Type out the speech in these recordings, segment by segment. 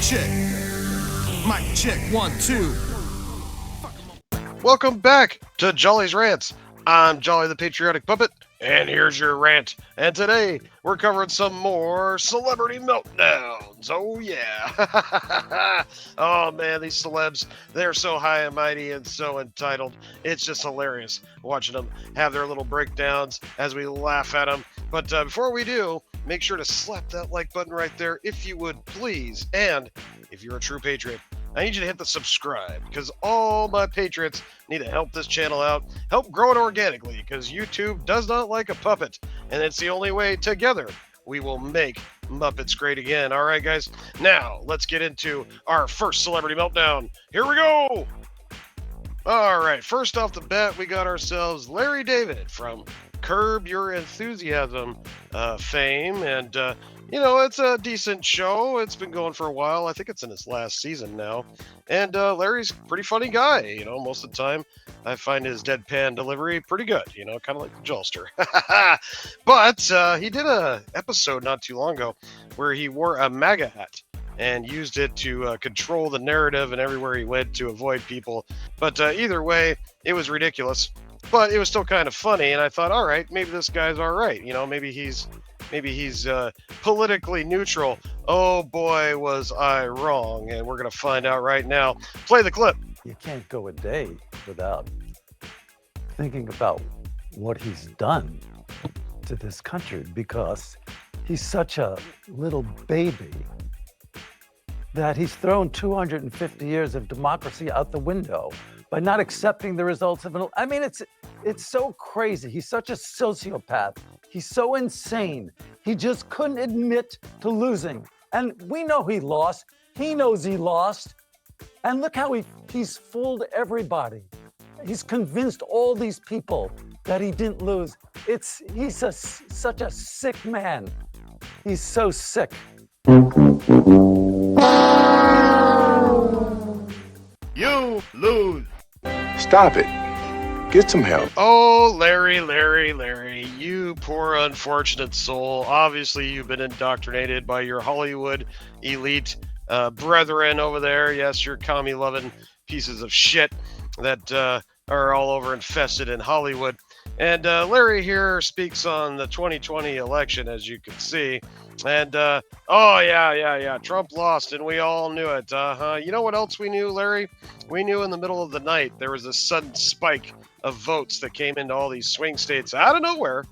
check. Mic check, 1, 2. Welcome back to Jolly's Rants. I'm Jolly the Patriotic Puppet, and here's your rant. And today, we're covering some more celebrity meltdowns. Oh, yeah. Oh, man, these celebs, they're so high and mighty and so entitled. It's just hilarious watching them have their little breakdowns as we laugh at them. But before we do, make sure to slap that like button right there if you would, please. And if you're a true patriot, I need you to hit the subscribe, because all my patriots need to help this channel out, help grow it organically, because YouTube does not like a puppet, and it's the only way together we will make Muppets great again. All right, guys, now let's get into our first celebrity meltdown. Here we go. All right, first off the bat, we got ourselves Larry David from Curb Your Enthusiasm fame, and you know, it's a decent show. It's been going for a while. I think it's in its last season now. And Larry's a pretty funny guy. You know, most of the time I find his deadpan delivery pretty good, you know, kind of like the Jolster. But he did a episode not too long ago where he wore a MAGA hat and used it to control the narrative and everywhere he went to avoid people. But either way, it was ridiculous. But it was still kind of funny, and I thought, all right, maybe this guy's all right. You know, maybe he's politically neutral. Oh boy, was I wrong, and we're gonna find out right now. Play the clip. You can't go a day without thinking about what he's done to this country, because he's such a little baby that he's thrown 250 years of democracy out the window by not accepting the results of an. I mean, it's so crazy. He's such a sociopath. He's so insane. He just couldn't admit to losing. And we know he lost. He knows he lost. And look how he's fooled everybody. He's convinced all these people that he didn't lose. He's such a sick man. He's so sick. You lose. Stop it. Get some help. Oh, Larry, you poor unfortunate soul. Obviously, you've been indoctrinated by your Hollywood elite brethren over there. Yes, your commie-loving pieces of shit that are all over infested in Hollywood. And Larry here speaks on the 2020 election, as you can see. And, oh, yeah, Trump lost, and we all knew it. You know what else we knew, Larry? We knew in the middle of the night there was a sudden spike of votes that came into all these swing states out of nowhere.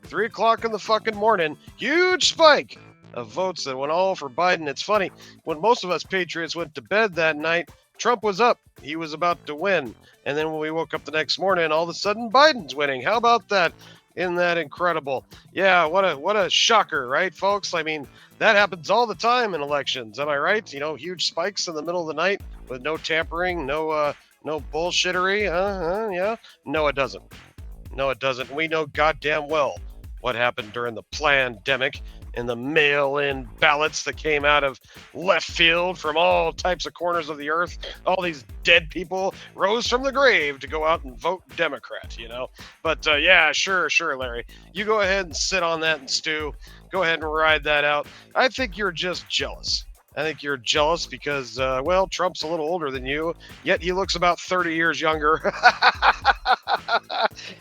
3 o'clock in the fucking morning, huge spike of votes that went all for Biden. It's funny, when most of us patriots went to bed that night, Trump was up. He was about to win. And then when we woke up the next morning, all of a sudden Biden's winning. How about that? Isn't that incredible? Yeah, what a shocker, right, folks? I mean, that happens all the time in elections. Am I right? You know, huge spikes in the middle of the night with no tampering, no bullshittery. Yeah. No, it doesn't. No, it doesn't. We know goddamn well what happened during the plandemic and the mail-in ballots that came out of left field from all types of corners of the earth. All these dead people rose from the grave to go out and vote Democrat, you know? But yeah, sure, Larry. You go ahead and sit on that and stew. Go ahead and ride that out. I think you're just jealous. I think you're jealous because, well, Trump's a little older than you, yet he looks about 30 years younger.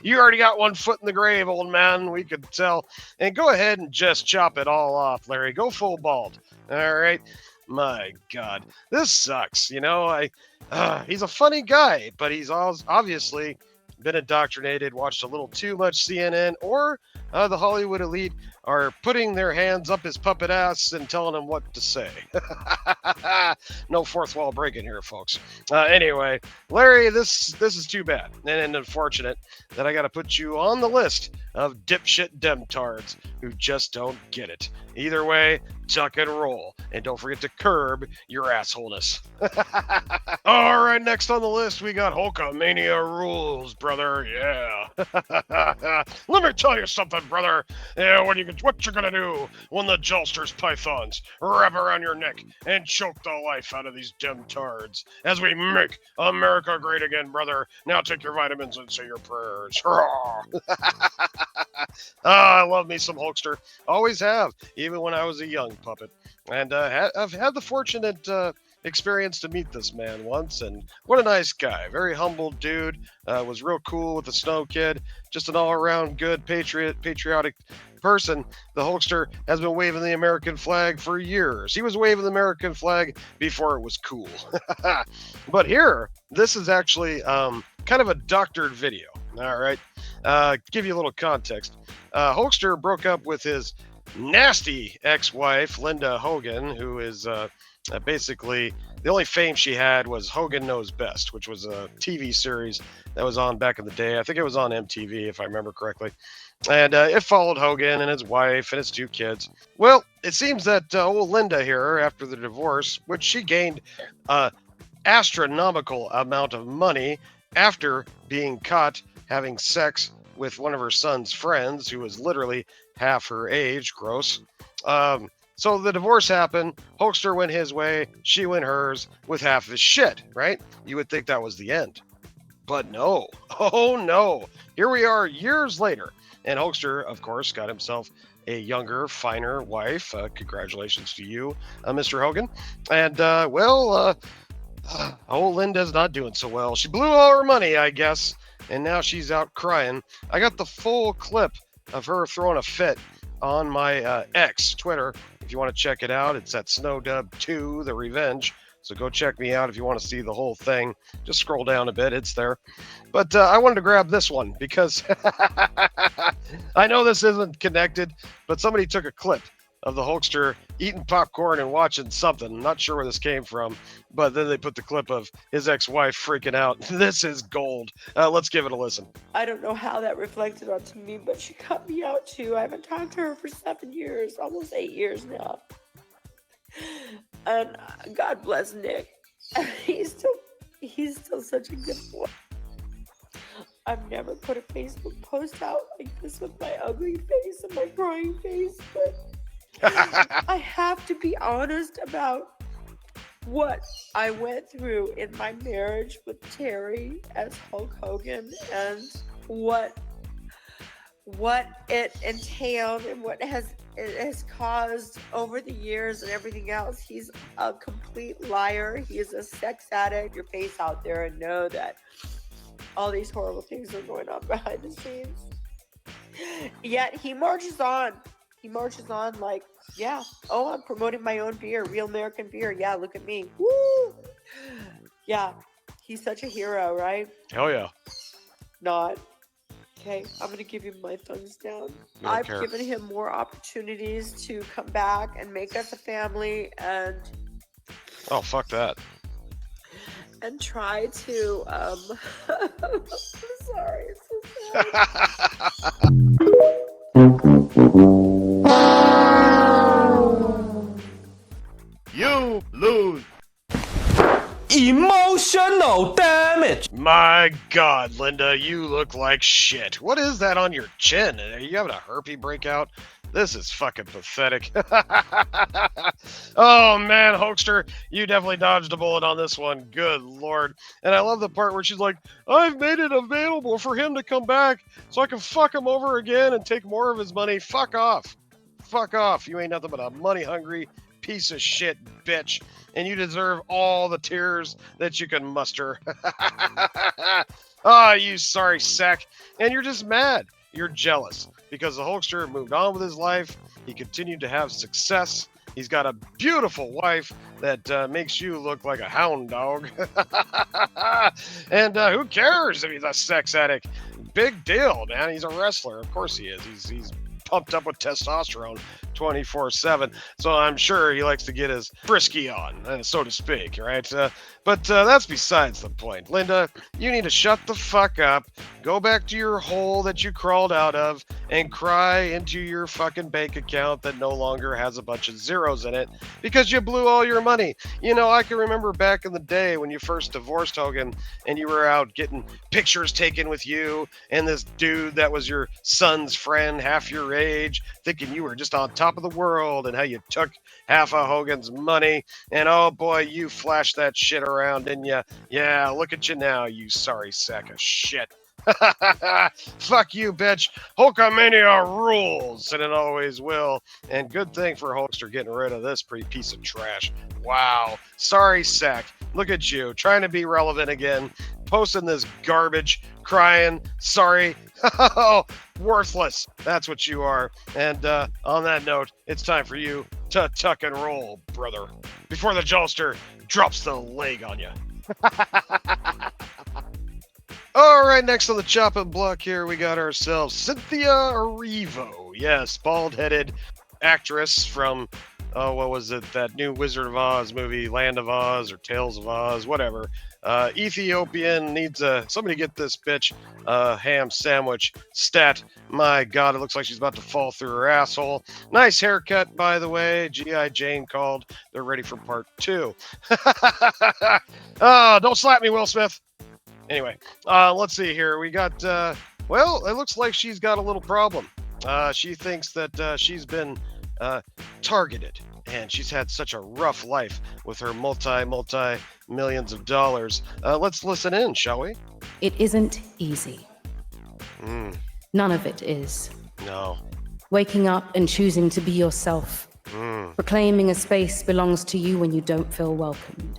You already got one foot in the grave, old man, we could tell. And go ahead and just chop it all off, Larry. Go full bald. All right? My God. This sucks, you know? He's a funny guy, but he's obviously been indoctrinated, watched a little too much CNN, or the Hollywood elite are putting their hands up his puppet ass and telling him what to say. No fourth wall breaking here, folks. Anyway, Larry, this is too bad and unfortunate that I got to put you on the list of dipshit demtards who just don't get it. Either way, tuck and roll, and don't forget to curb your assholeness. All right, next on the list, we got Hulkamania rules, brother. Yeah. Let me tell you something, good, brother. Yeah, what you gonna do when the Jolster's pythons wrap around your neck and choke the life out of these dim tards as we make America great again, brother? Now take your vitamins and say your prayers. I love me some Hulkster. Always have, even when I was a young puppet. And I've had the fortunate experience to meet this man once, and what a nice guy. Very humble dude. Was real cool with the Snow Kid. Just an all-around good patriotic person. The Hulkster has been waving the American flag for years. He was waving the American flag before it was cool. But here, this is actually kind of a doctored video. All right. Give you a little context. Hulkster broke up with his nasty ex-wife, Linda Hogan, who is basically the only fame she had was Hogan Knows Best, which was a TV series that was on back in the day. I think it was on MTV, if I remember correctly. And it followed Hogan and his wife and his 2 kids. Well, it seems that old Linda here, after the divorce, which she gained an astronomical amount of money after being caught having sex with one of her son's friends, who was literally half her age. Gross. So the divorce happened. Hulkster went his way. She went hers with half his shit, right? You would think that was the end. But no. Oh, no. Here we are years later. And Hulkster, of course, got himself a younger, finer wife. Congratulations to you, Mr. Hogan. And, old Linda's not doing so well. She blew all her money, I guess. And now she's out crying. I got the full clip of her throwing a fit on my X, Twitter. If you want to check it out, it's at Snowdub2, The Revenge. So go check me out if you want to see the whole thing. Just scroll down a bit. It's there. But I wanted to grab this one because I know this isn't connected, but somebody took a clip of the Hulkster eating popcorn and watching something. I'm not sure where this came from, but then they put the clip of his ex-wife freaking out. This is gold. Let's give it a listen. I don't know how that reflected onto me, but she cut me out too. I haven't talked to her for 7 years, almost 8 years now. And God bless Nick. He's still such a good boy. I've never put a Facebook post out like this with my ugly face and my crying face, but I have to be honest about what I went through in my marriage with Terry as Hulk Hogan, and what it entailed and what it has caused over the years and everything else. He's a complete liar. He is a sex addict. Your face out there and know that all these horrible things are going on behind the scenes. Yet he marches on. He marches on like, yeah, oh, I'm promoting my own beer, real American beer. Yeah, look at me. Woo! Yeah, he's such a hero, right? Hell yeah. Not. Okay, I'm going to give you my thumbs down. I've given him more opportunities to come back and make us a family and... Oh, fuck that. And try to, I'm sorry, it's so sad. You lose. Emotional damage. My God, Linda, you look like shit. What is that on your chin? Are you having a herpes breakout? This is fucking pathetic. Oh, man, Hulkster, you definitely dodged a bullet on this one. Good Lord. And I love the part where she's like, I've made it available for him to come back so I can fuck him over again and take more of his money. Fuck off. Fuck off. You ain't nothing but a money-hungry piece of shit, bitch. And you deserve all the tears that you can muster. Oh, you sorry sack. And you're just mad. You're jealous because the Hulkster moved on with his life. He continued to have success. He's got a beautiful wife that makes you look like a hound dog. And who cares if he's a sex addict? Big deal, man. He's a wrestler. Of course he is. He's pumped up with testosterone 24/7. So I'm sure he likes to get his frisky on, so to speak, right? But that's besides the point. Linda, you need to shut the fuck up, go back to your hole that you crawled out of, and cry into your fucking bank account that no longer has a bunch of zeros in it because you blew all your money. You know, I can remember back in the day when you first divorced Hogan and you were out getting pictures taken with you and this dude that was your son's friend, half your age, thinking you were just on top of the world, and how you took half of Hogan's money. And oh boy, you flashed that shit around, didn't you? Yeah, look at you now, you sorry sack of shit. Fuck you, bitch. Hulkamania rules, and it always will. And good thing for Hulkster getting rid of this pretty piece of trash. Wow. Sorry, sack. Look at you, trying to be relevant again, posting this garbage, crying, sorry. Worthless. That's what you are. And on that note, it's time for you to tuck and roll, brother, before the jolster drops the leg on you. All right, next on the chopping block here, we got ourselves Cynthia Erivo. Yes, bald-headed actress from, what was it, that new Wizard of Oz movie, Land of Oz or Tales of Oz, whatever. Ethiopian needs somebody get this bitch ham sandwich stat. My God, it looks like she's about to fall through her asshole. Nice haircut, by the way. G.I. Jane called. They're ready for part 2. Oh, don't slap me, Will Smith. Anyway, let's see here. We got, well, it looks like she's got a little problem. She thinks that she's been targeted, and she's had such a rough life with her multi millions of dollars. Let's listen in, shall we? It isn't easy. None of it is. No. Waking up and choosing to be yourself. Proclaiming a space belongs to you when you don't feel welcomed.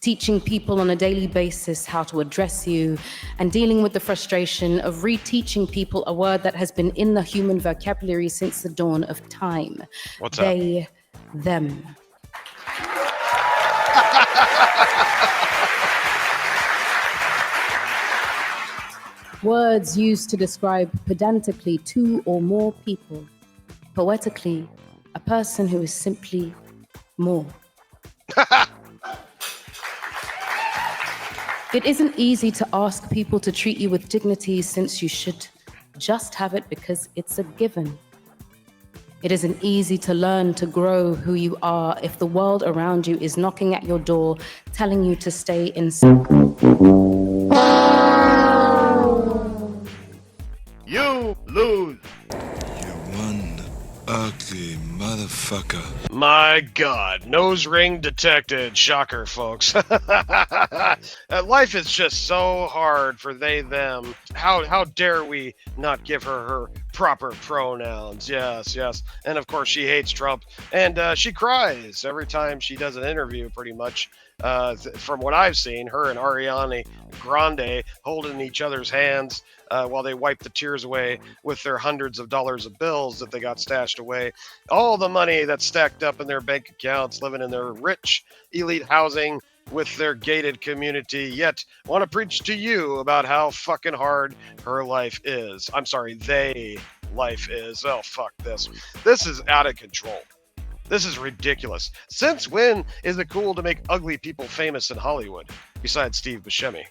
Teaching people on a daily basis how to address you, and dealing with the frustration of reteaching people a word that has been in the human vocabulary since the dawn of time. What's they, them. Words used to describe pedantically two or more people. Poetically, a person who is simply more. It isn't easy to ask people to treat you with dignity, since you should just have it because it's a given. It isn't easy to learn to grow who you are if the world around you is knocking at your door, telling you to stay inside. You lose. One ugly motherfucker. My God, nose ring detected. Shocker, folks. Life is just so hard for they, them. How dare we not give her proper pronouns? Yes. And of course, she hates Trump, and she cries every time she does an interview, pretty much. From what I've seen, her and Ariana Grande holding each other's hands while they wipe the tears away with their hundreds of dollars of bills that they got stashed away. All the money that's stacked up in their bank accounts, living in their rich, elite housing with their gated community, yet want to preach to you about how fucking hard her life is. I'm sorry, life is. Oh, fuck this. This is out of control. This is ridiculous. Since when is it cool to make ugly people famous in Hollywood? Besides Steve Buscemi.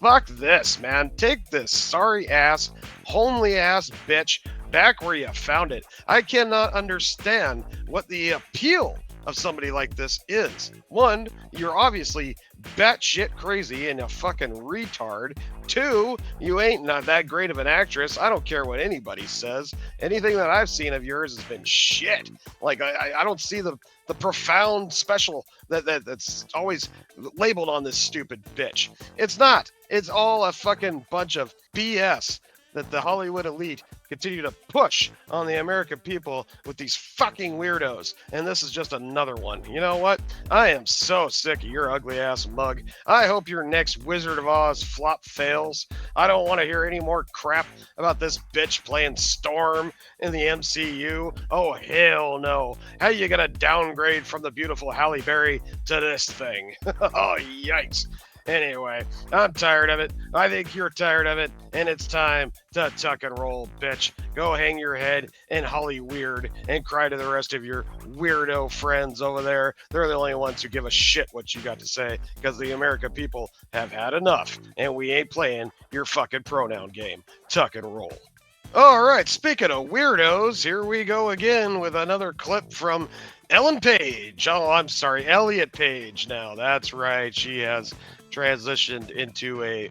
Fuck this, man. Take this sorry ass, homely ass bitch back where you found it. I cannot understand what the appeal of somebody like this is. One, you're obviously batshit crazy and a fucking retard. Two, you ain't not that great of an actress. I don't care what anybody says. Anything that I've seen of yours has been shit. Like, I don't see the profound special that's always labeled on this stupid bitch. It's not. It's all a fucking bunch of BS that the Hollywood elite continue to push on the American people with these fucking weirdos. And this is just another one. You know what? I am so sick of your ugly ass mug. I hope your next Wizard of Oz flop fails. I don't want to hear any more crap about this bitch playing Storm in the MCU. Oh, hell no. How you gonna downgrade from the beautiful Halle Berry to this thing? Oh, yikes. Anyway, I'm tired of it. I think you're tired of it, and it's time to tuck and roll, bitch. Go hang your head in Holly Weird and cry to the rest of your weirdo friends over there. They're the only ones who give a shit what you got to say, because the American people have had enough, and we ain't playing your fucking pronoun game. Tuck and roll. All right, speaking of weirdos, here we go again with another clip from Elliot Page now. That's right, she has transitioned into a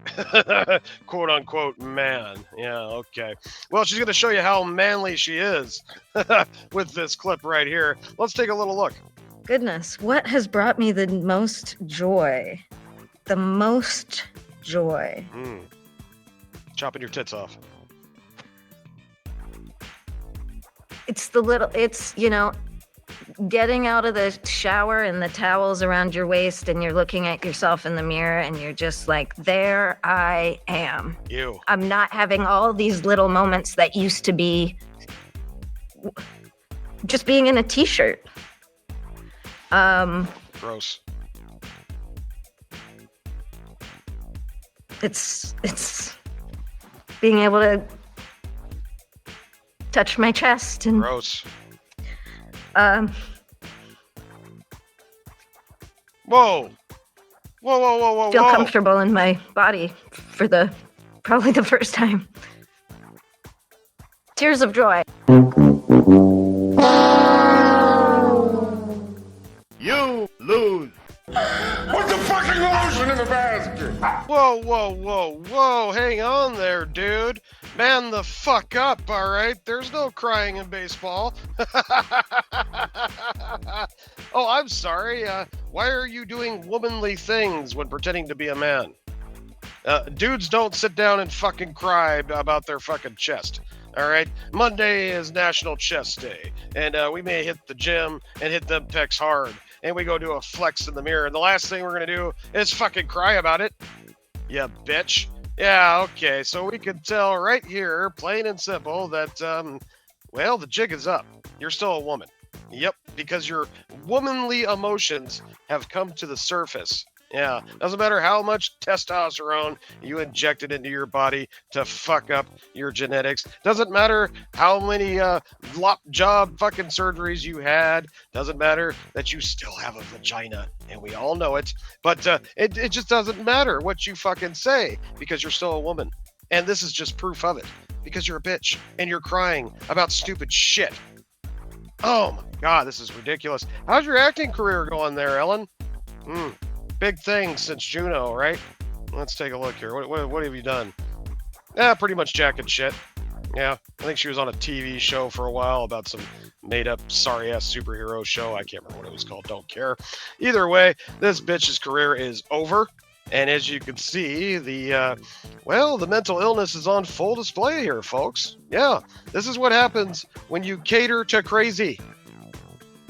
quote-unquote man. Yeah, okay. Well, she's going to show you how manly she is with this clip right here. Let's take a little look. Goodness, what has brought me the most joy? The most joy. Chopping your tits off. It's getting out of the shower and the towel's around your waist and you're looking at yourself in the mirror and you're just like, there I am. You. I'm not having all these little moments that used to be just being in a t-shirt. Gross. It's being able to touch my chest and Gross. Whoa. Whoa. Feel comfortable in my body for probably the first time. Tears of joy. You lose. Put the fucking lotion in the basket! Whoa. Hang on there, dude. Man the fuck up, all right? There's no crying in baseball. Oh, I'm sorry. Why are you doing womanly things when pretending to be a man? Dudes don't sit down and fucking cry about their fucking chest. All right, Monday is National Chest Day, and we may hit the gym and hit them pecs hard, and we go do a flex in the mirror, and the last thing we're gonna do is fucking cry about it. Yeah, bitch. Yeah, okay, so we can tell right here, plain and simple, that, well, the jig is up. You're still a woman. Yep, because your womanly emotions have come to the surface. Yeah, doesn't matter how much testosterone you injected into your body to fuck up your genetics. Doesn't matter how many lop job fucking surgeries you had. Doesn't matter that you still have a vagina, and we all know it. But it just doesn't matter what you fucking say, because you're still a woman. And this is just proof of it, because you're a bitch, and you're crying about stupid shit. Oh my God, this is ridiculous. How's your acting career going there, Ellen? Big thing since Juno, right? Let's take a look here. What have you done? Pretty much jack and shit. Yeah, I think she was on a TV show for a while about some made-up sorry-ass superhero show. I can't remember what it was called. Don't care. Either way, this bitch's career is over. And as you can see, the mental illness is on full display here, folks. Yeah, this is what happens when you cater to crazy.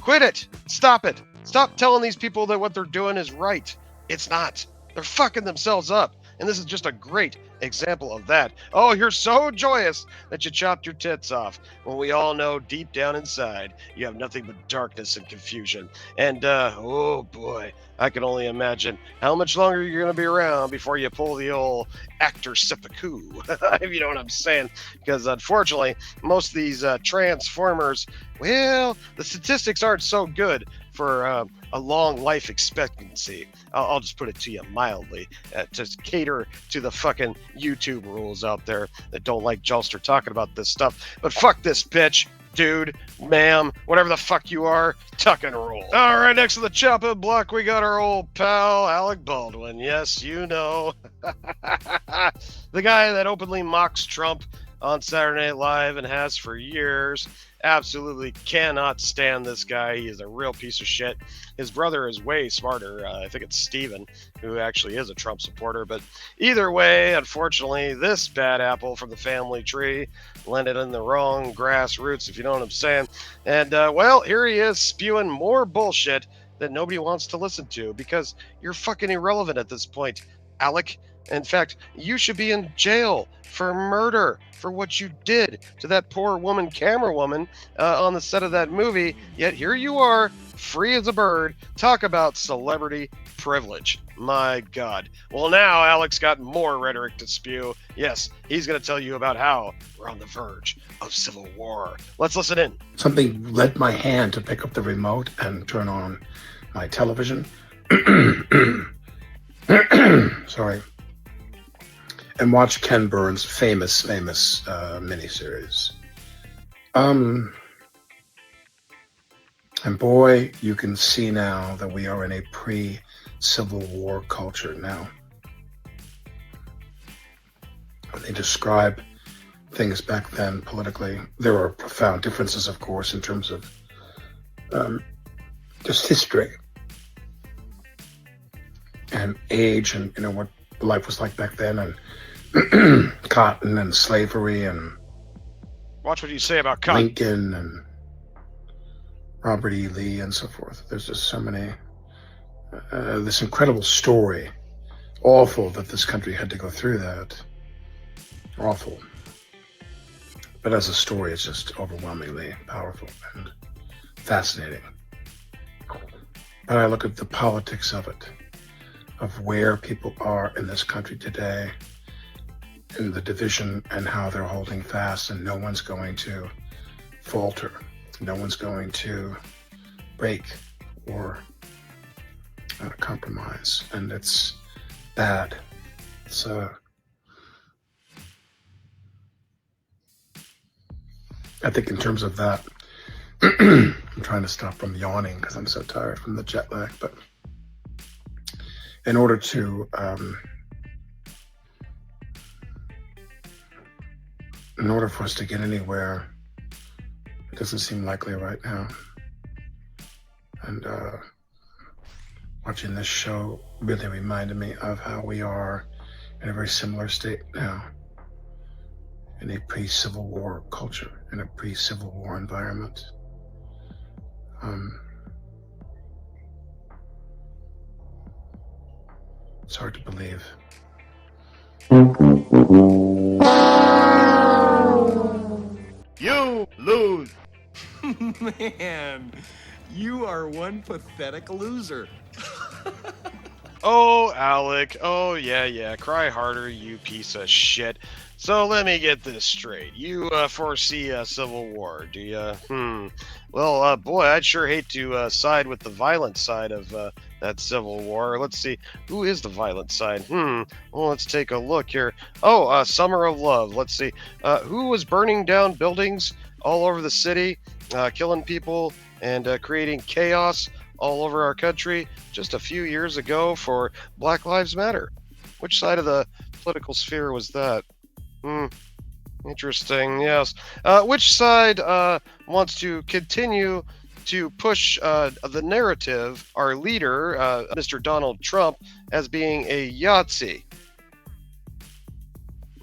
Quit it. Stop it. Stop telling these people that what they're doing is right. It's not. They're fucking themselves up. And this is just a great example of that. Oh, you're so joyous that you chopped your tits off, when we all know deep down inside you have nothing but darkness and confusion. And oh boy, I can only imagine how much longer you're going to be around before you pull the old actor seppuku, if you know what I'm saying. Because unfortunately, most of these transformers, well, the statistics aren't so good for a long life expectancy. I'll just put it to you mildly, to cater to the fucking YouTube rules out there that don't like Jalster talking about this stuff. But fuck this bitch, dude, ma'am, whatever the fuck you are, tuck and roll. All right, next to the chopping block, we got our old pal, Alec Baldwin. Yes, you know. The guy that openly mocks Trump on Saturday Night Live and has for years. Absolutely cannot stand this guy. He is a real piece of shit. His brother is way smarter. I think it's Steven, who actually is a Trump supporter. But either way, unfortunately, this bad apple from the family tree landed in the wrong grassroots, if you know what I'm saying. And, well, here he is spewing more bullshit that nobody wants to listen to, because you're fucking irrelevant at this point, Alec. In fact, you should be in jail for murder, for what you did to that poor woman, camera woman, on the set of that movie. Yet here you are, free as a bird, talk about celebrity privilege. My God. Well, now Alec's got more rhetoric to spew. Yes, he's going to tell you about how we're on the verge of civil war. Let's listen in. Something led my hand to pick up the remote and turn on my television. Sorry. And watch Ken Burns' famous miniseries. And boy, you can see now that we are in a pre-Civil War culture now. When they describe things back then politically, there were profound differences, of course, in terms of just history and age, and what life was like back then, and cotton and slavery and watch what you say about cotton. Lincoln and Robert E. Lee and so forth. There's just so many, this incredible story. Awful that this country had to go through that. Awful. But as a story, it's just overwhelmingly powerful and fascinating. But I look at the politics of it, of where people are in this country today, and the division and how they're holding fast, and no one's going to falter. No one's going to break or compromise. And it's bad. It's I think in terms of that, I'm trying to stop from yawning because I'm so tired from the jet lag, but in order to in order for us to get anywhere, it doesn't seem likely right now. And watching this show really reminded me of how we are in a very similar state now, in a pre-Civil War culture, in a pre-Civil War environment. It's hard to believe. You lose. Man, you are one pathetic loser. Oh, Alec. Oh, yeah. Cry harder, you piece of shit. So let me get this straight. You foresee a civil war, do you? Well, boy, I'd sure hate to side with the violent side of that civil war. Let's see. Who is the violent side? Well, let's take a look here. Oh, Summer of Love. Let's see. Who was burning down buildings all over the city, killing people, and creating chaos all over our country just a few years ago for Black Lives Matter? Which side of the political sphere was that? Interesting, yes. Which side wants to continue to push the narrative, our leader, Mr. Donald Trump, as being a Yahtzee?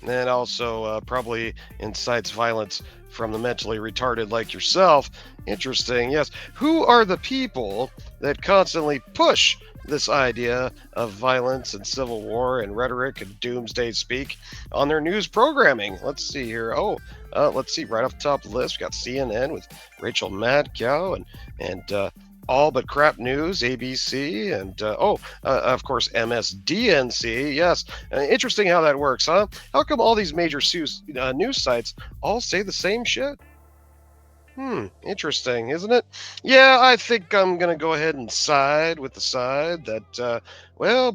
And also probably incites violence from the mentally retarded like yourself. Interesting, yes. Who are the people that constantly push this idea of violence and civil war and rhetoric and doomsday speak on their news programming? Let's see here. Let's see, right off the top of the list, we got CNN with Rachel Madcow and All But Crap News, ABC, and of course, MSDNC. Yes, interesting how that works, huh? How come all these major news sites all say the same shit? Interesting, isn't it? Yeah, I think I'm going to go ahead and side with the side that,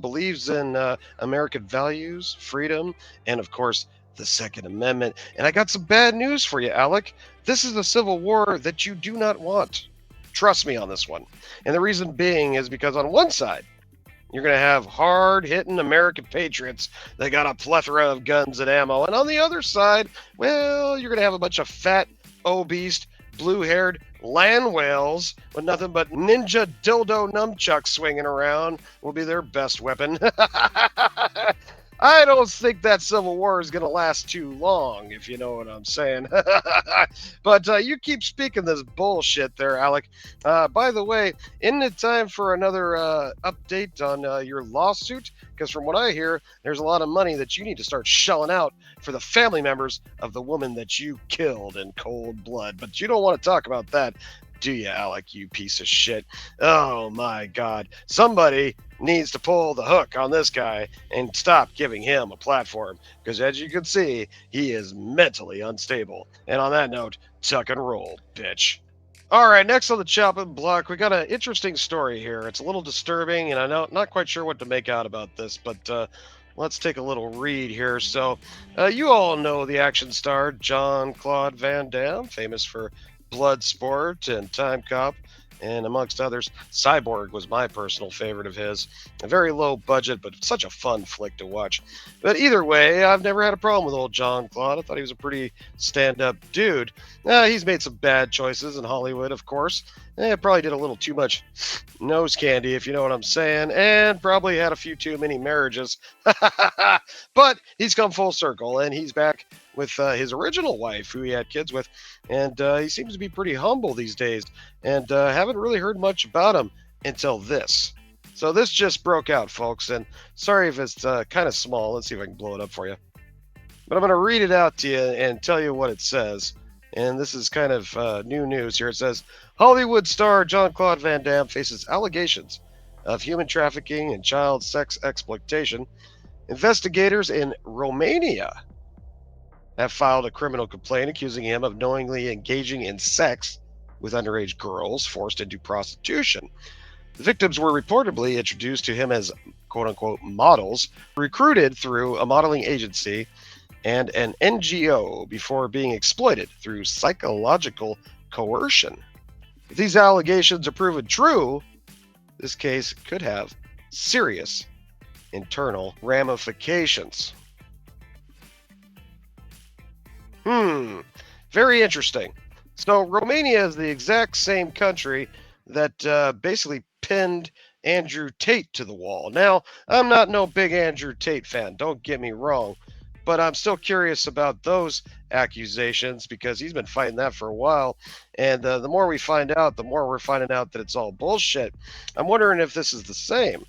believes in American values, freedom, and of course, the Second Amendment. And I got some bad news for you, Alec. This is a civil war that you do not want. Trust me on this one. And the reason being is because on one side, you're going to have hard-hitting American patriots that got a plethora of guns and ammo. And on the other side, you're going to have a bunch of fat, obese, blue-haired land whales with nothing but ninja dildo nunchucks swinging around will be their best weapon. I don't think that civil war is going to last too long, if you know what I'm saying. But you keep speaking this bullshit there, Alec. By the way, isn't it time for another update on your lawsuit? Because from what I hear, there's a lot of money that you need to start shelling out for the family members of the woman that you killed in cold blood. But you don't want to talk about that, do you, Alec, you piece of shit? Oh, my God. Somebody needs to pull the hook on this guy and stop giving him a platform, because as you can see, he is mentally unstable. And on that note, tuck and roll, bitch. All right, next on the chopping block, we got an interesting story here. It's a little disturbing, and I'm not quite sure what to make out about this, but let's take a little read here. So, you all know the action star Jean-Claude Van Damme, famous for Bloodsport and Time Cop, and amongst others. Cyborg was my personal favorite of his. A very low budget, but such a fun flick to watch. But either way, I've never had a problem with old Jean-Claude. I thought he was a pretty stand-up dude. He's made some bad choices in Hollywood, of course. Probably did a little too much nose candy, if you know what I'm saying, and probably had a few too many marriages. But he's come full circle, and he's back with his original wife, who he had kids with, and he seems to be pretty humble these days, and haven't really heard much about him until this. So this just broke out, folks, and sorry if it's kind of small. Let's see if I can blow it up for you. But I'm going to read it out to you and tell you what it says. And this is kind of new news here. It says, Hollywood star Jean-Claude Van Damme faces allegations of human trafficking and child sex exploitation. Investigators in Romania have filed a criminal complaint accusing him of knowingly engaging in sex with underage girls forced into prostitution. The victims were reportedly introduced to him as quote-unquote models, recruited through a modeling agency and an NGO before being exploited through psychological coercion. If these allegations are proven true, this case could have serious internal ramifications. Very interesting. So Romania is the exact same country that basically pinned Andrew Tate to the wall. Now, I'm not no big Andrew Tate fan, don't get me wrong, but I'm still curious about those accusations because he's been fighting that for a while. And the more we find out, the more we're finding out that it's all bullshit. I'm wondering if this is the same.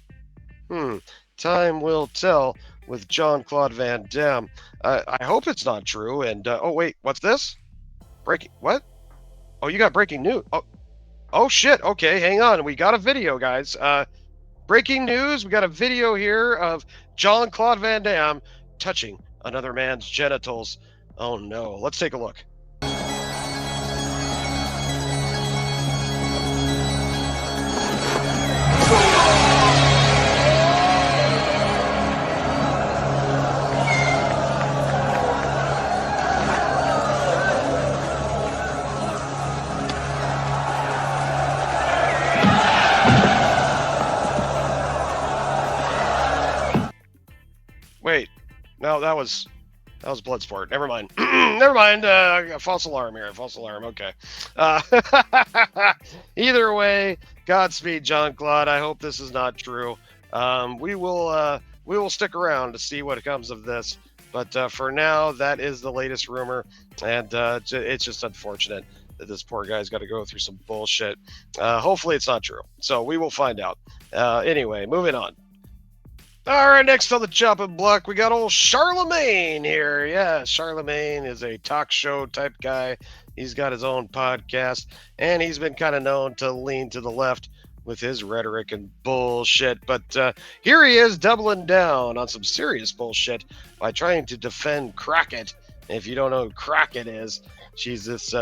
Time will tell with Jean-Claude Van Damme. I hope it's not true. And, oh, wait, what's this? Breaking, what? Oh, you got breaking news. Oh, shit. Okay, hang on. We got a video, guys. Breaking news. We got a video here of Jean-Claude Van Damme touching another man's genitals. Oh, no. Let's take a look. Wait, no, that was Bloodsport. Never mind. Never mind. False alarm here. False alarm. Okay. Either way, Godspeed, Jean-Claude. I hope this is not true. We will stick around to see what comes of this. But for now, that is the latest rumor, and it's just unfortunate that this poor guy's got to go through some bullshit. Hopefully, it's not true. So we will find out. Anyway, moving on. All right, next on the chopping block, we got old Charlemagne here. Yeah, Charlemagne is a talk show type guy. He's got his own podcast, and he's been kind of known to lean to the left with his rhetoric and bullshit. But here he is doubling down on some serious bullshit by trying to defend Crockett. If you don't know who Crockett is, she's this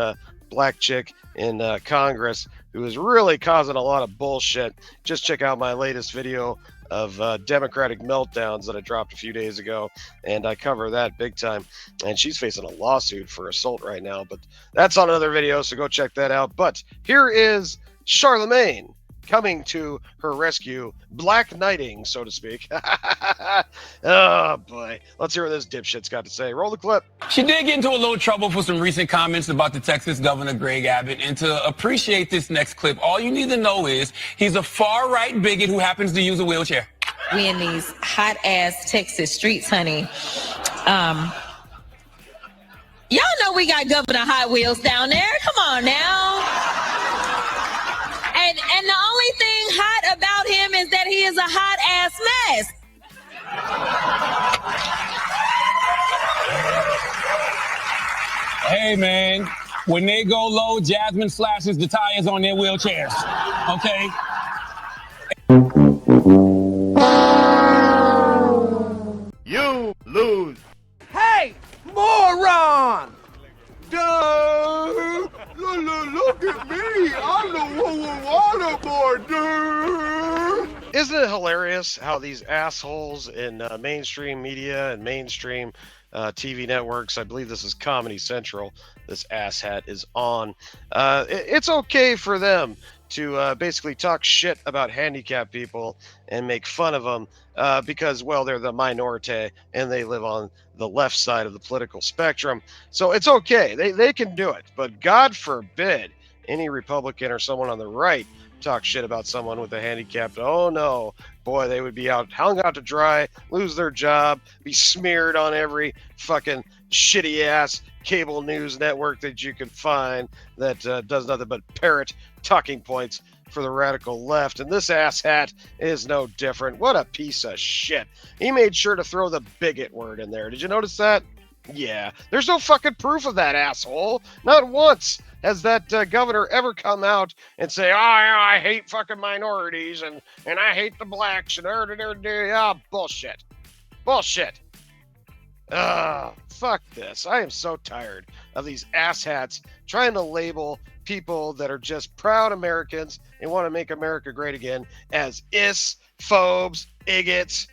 black chick in Congress who is really causing a lot of bullshit. Just check out my latest video of Democratic meltdowns that I dropped a few days ago, and I cover that big time. And she's facing a lawsuit for assault right now, but that's on another video, so go check that out. But here is Charlemagne coming to her rescue, black knighting, so to speak. Oh boy, let's hear what this dipshit's got to say. Roll the clip. She did get into a little trouble for some recent comments about the Texas governor, Greg Abbott. And to appreciate this next clip, all you need to know is he's a far-right bigot who happens to use a wheelchair. We in these hot-ass Texas streets, honey. Y'all know we got Governor Hot Wheels down there. Come on now. And the only thing hot about him is that he is a hot-ass mess. Hey, man, when they go low, Jasmine slashes the tires on their wheelchairs, okay? Ron! Duh! Look at me! I'm the one with waterboard, dude! Isn't it hilarious how these assholes in mainstream media and mainstream TV networks, I believe this is Comedy Central, this asshat is on, it's okay for them to basically talk shit about handicapped people and make fun of them because, well, they're the minority and they live on the left side of the political spectrum. So it's okay. They can do it. But God forbid any Republican or someone on the right talk shit about someone with a handicap. Oh, no. Boy, they would be hung out to dry, lose their job, be smeared on every fucking shitty-ass cable news network that you can find that does nothing but parrot talking points for the radical left. And this asshat is no different. What a piece of shit. He made sure to throw the bigot word in there. Did you notice that? Yeah. There's no fucking proof of that, asshole. Not once has that governor ever come out and say, I hate fucking minorities and I hate the blacks and bullshit. Bullshit. Fuck this. I am so tired of these asshats trying to label people that are just proud Americans and want to make America great again as phobes, igots.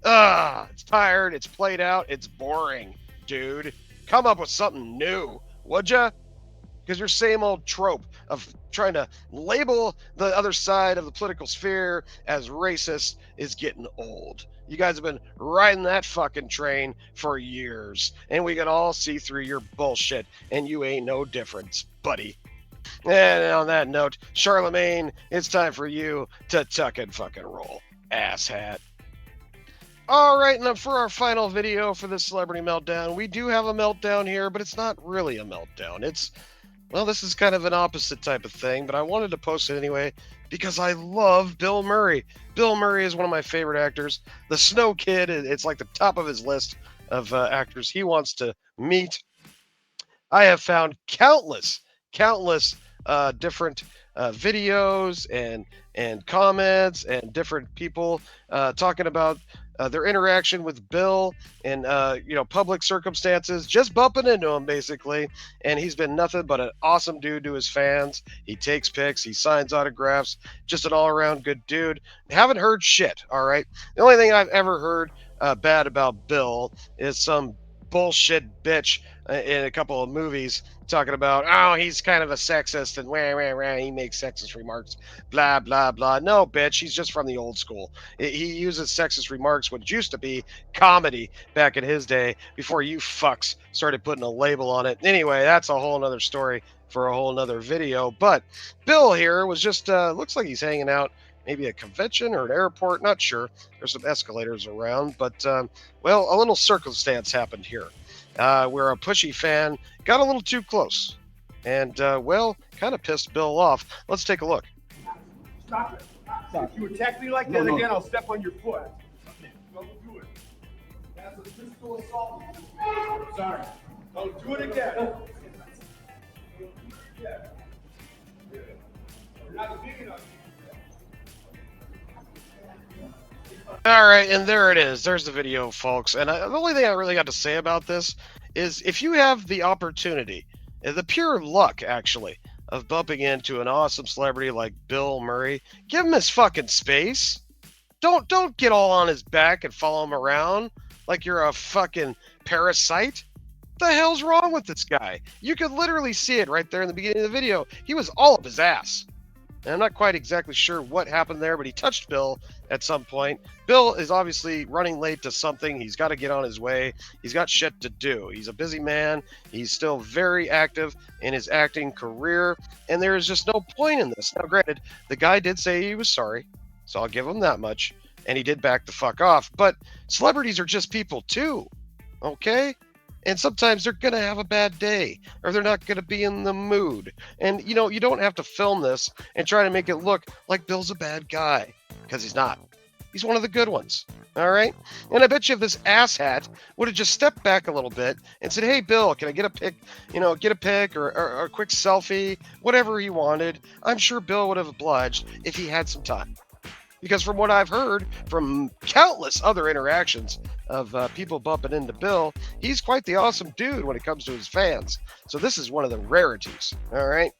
It's tired. It's played out. It's boring, dude. Come up with something new, would ya? Because your same old trope of trying to label the other side of the political sphere as racist is getting old. You guys have been riding that fucking train for years, and we can all see through your bullshit, and you ain't no difference, buddy. And on that note, Charlemagne, it's time for you to tuck and fucking roll, asshat. All right, and for our final video for this Celebrity Meltdown, we do have a meltdown here, but it's not really a meltdown. Well, this is kind of an opposite type of thing, but I wanted to post it anyway because I love Bill Murray. Bill Murray is one of my favorite actors. The Snow Kid, it's like the top of his list of actors he wants to meet. I have found countless different videos and comments and different people talking about their interaction with Bill in public circumstances, just bumping into him basically. And he's been nothing but an awesome dude to his fans. He takes pics, he signs autographs, just an all-around good dude. Haven't heard shit. All right, the only thing I've ever heard bad about Bill is some bullshit bitch in a couple of movies talking about, oh, he's kind of a sexist and he makes sexist remarks, blah, blah, blah. No, bitch, he's just from the old school. He uses sexist remarks, what used to be comedy back in his day, before you fucks started putting a label on it. Anyway, that's a whole nother story for a whole nother video. But Bill here was just, looks like he's hanging out maybe a convention or an airport, not sure. There's some escalators around, but, well, a little circumstance happened here. Where a pushy fan got a little too close and, well, kind of pissed Bill off. Let's take a look. Stop it. Stop. If you attack me like that again, I'll step on your foot. Don't do it. That's a physical assault. Sorry. Don't do it again. Yeah. You're not big enough. All right, and there it is. There's the video, folks. And the only thing I really got to say about this is if you have the opportunity, the pure luck, actually, of bumping into an awesome celebrity like Bill Murray, give him his fucking space. Don't get all on his back and follow him around like you're a fucking parasite. What the hell's wrong with this guy? You could literally see it right there in the beginning of the video. He was all up his ass. And I'm not quite exactly sure what happened there, but he touched Bill at some point. Bill is obviously running late to something. He's got to get on his way. He's got shit to do. He's a busy man. He's still very active in his acting career, and there is just no point in this. Now, granted, the guy did say he was sorry, so I'll give him that much, and he did back the fuck off. But celebrities are just people too, okay? And sometimes they're going to have a bad day, or they're not going to be in the mood. And, you know, you don't have to film this and try to make it look like Bill's a bad guy, because he's not. He's one of the good ones, all right? And I bet you if this asshat would have just stepped back a little bit and said, hey, Bill, can I get a pic, or a quick selfie, whatever he wanted, I'm sure Bill would have obliged if he had some time. Because from what I've heard from countless other interactions of people bumping into Bill, he's quite the awesome dude when it comes to his fans. So this is one of the rarities. All right,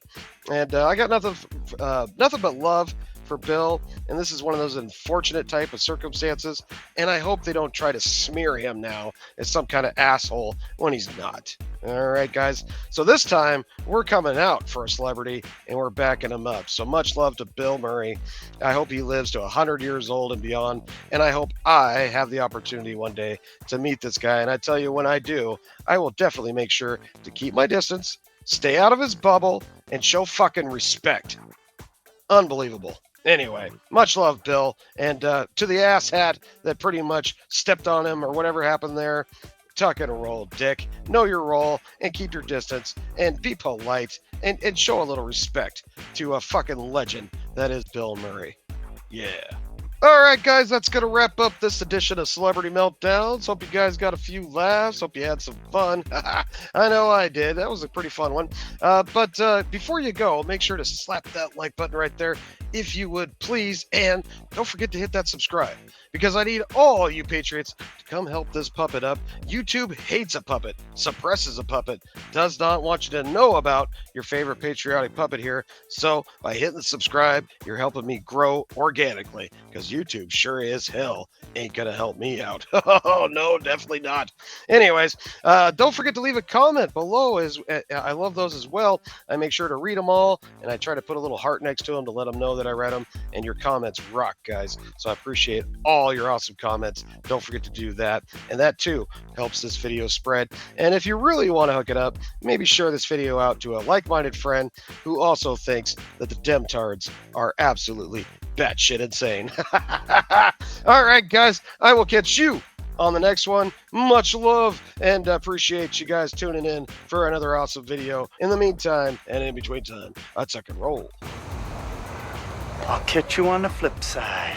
and I got nothing but love for Bill, and this is one of those unfortunate type of circumstances, and I hope they don't try to smear him now as some kind of asshole when he's not. All right, guys, so this time we're coming out for a celebrity and we're backing him up. So much love to Bill Murray. I hope he lives to 100 years old and beyond, and I hope I have the opportunity one day to meet this guy. And I tell you, when I do, I will definitely make sure to keep my distance, stay out of his bubble, and show fucking respect. Unbelievable. Anyway, much love, Bill. And to the asshat that pretty much stepped on him or whatever happened there, tuck and roll, dick. Know your role and keep your distance and be polite and show a little respect to a fucking legend that is Bill Murray. Yeah. All right, guys, that's going to wrap up this edition of Celebrity Meltdowns. Hope you guys got a few laughs. Hope you had some fun. I know I did. That was a pretty fun one. But before you go, make sure to slap that like button right there if you would, please. And don't forget to hit that subscribe, because I need all you patriots to come help this puppet up. YouTube hates a puppet, suppresses a puppet, does not want you to know about your favorite patriotic puppet here. So by hitting subscribe, you're helping me grow organically, because YouTube sure as hell ain't gonna help me out. Oh no, definitely not. Anyways, don't forget to leave a comment below. I love those as well. I make sure to read them all, and I try to put a little heart next to them to let them know that I read them. And your comments rock, guys. So I appreciate all your awesome comments. Don't forget to do that, and that too helps this video spread. And if you really want to hook it up, maybe share this video out to a like-minded friend who also thinks that the Demtards are absolutely batshit insane. All right, guys, I will catch you on the next one. Much love, and appreciate you guys tuning in for another awesome video. In the meantime, and in between time, I tuck and roll. I'll catch you on the flip side.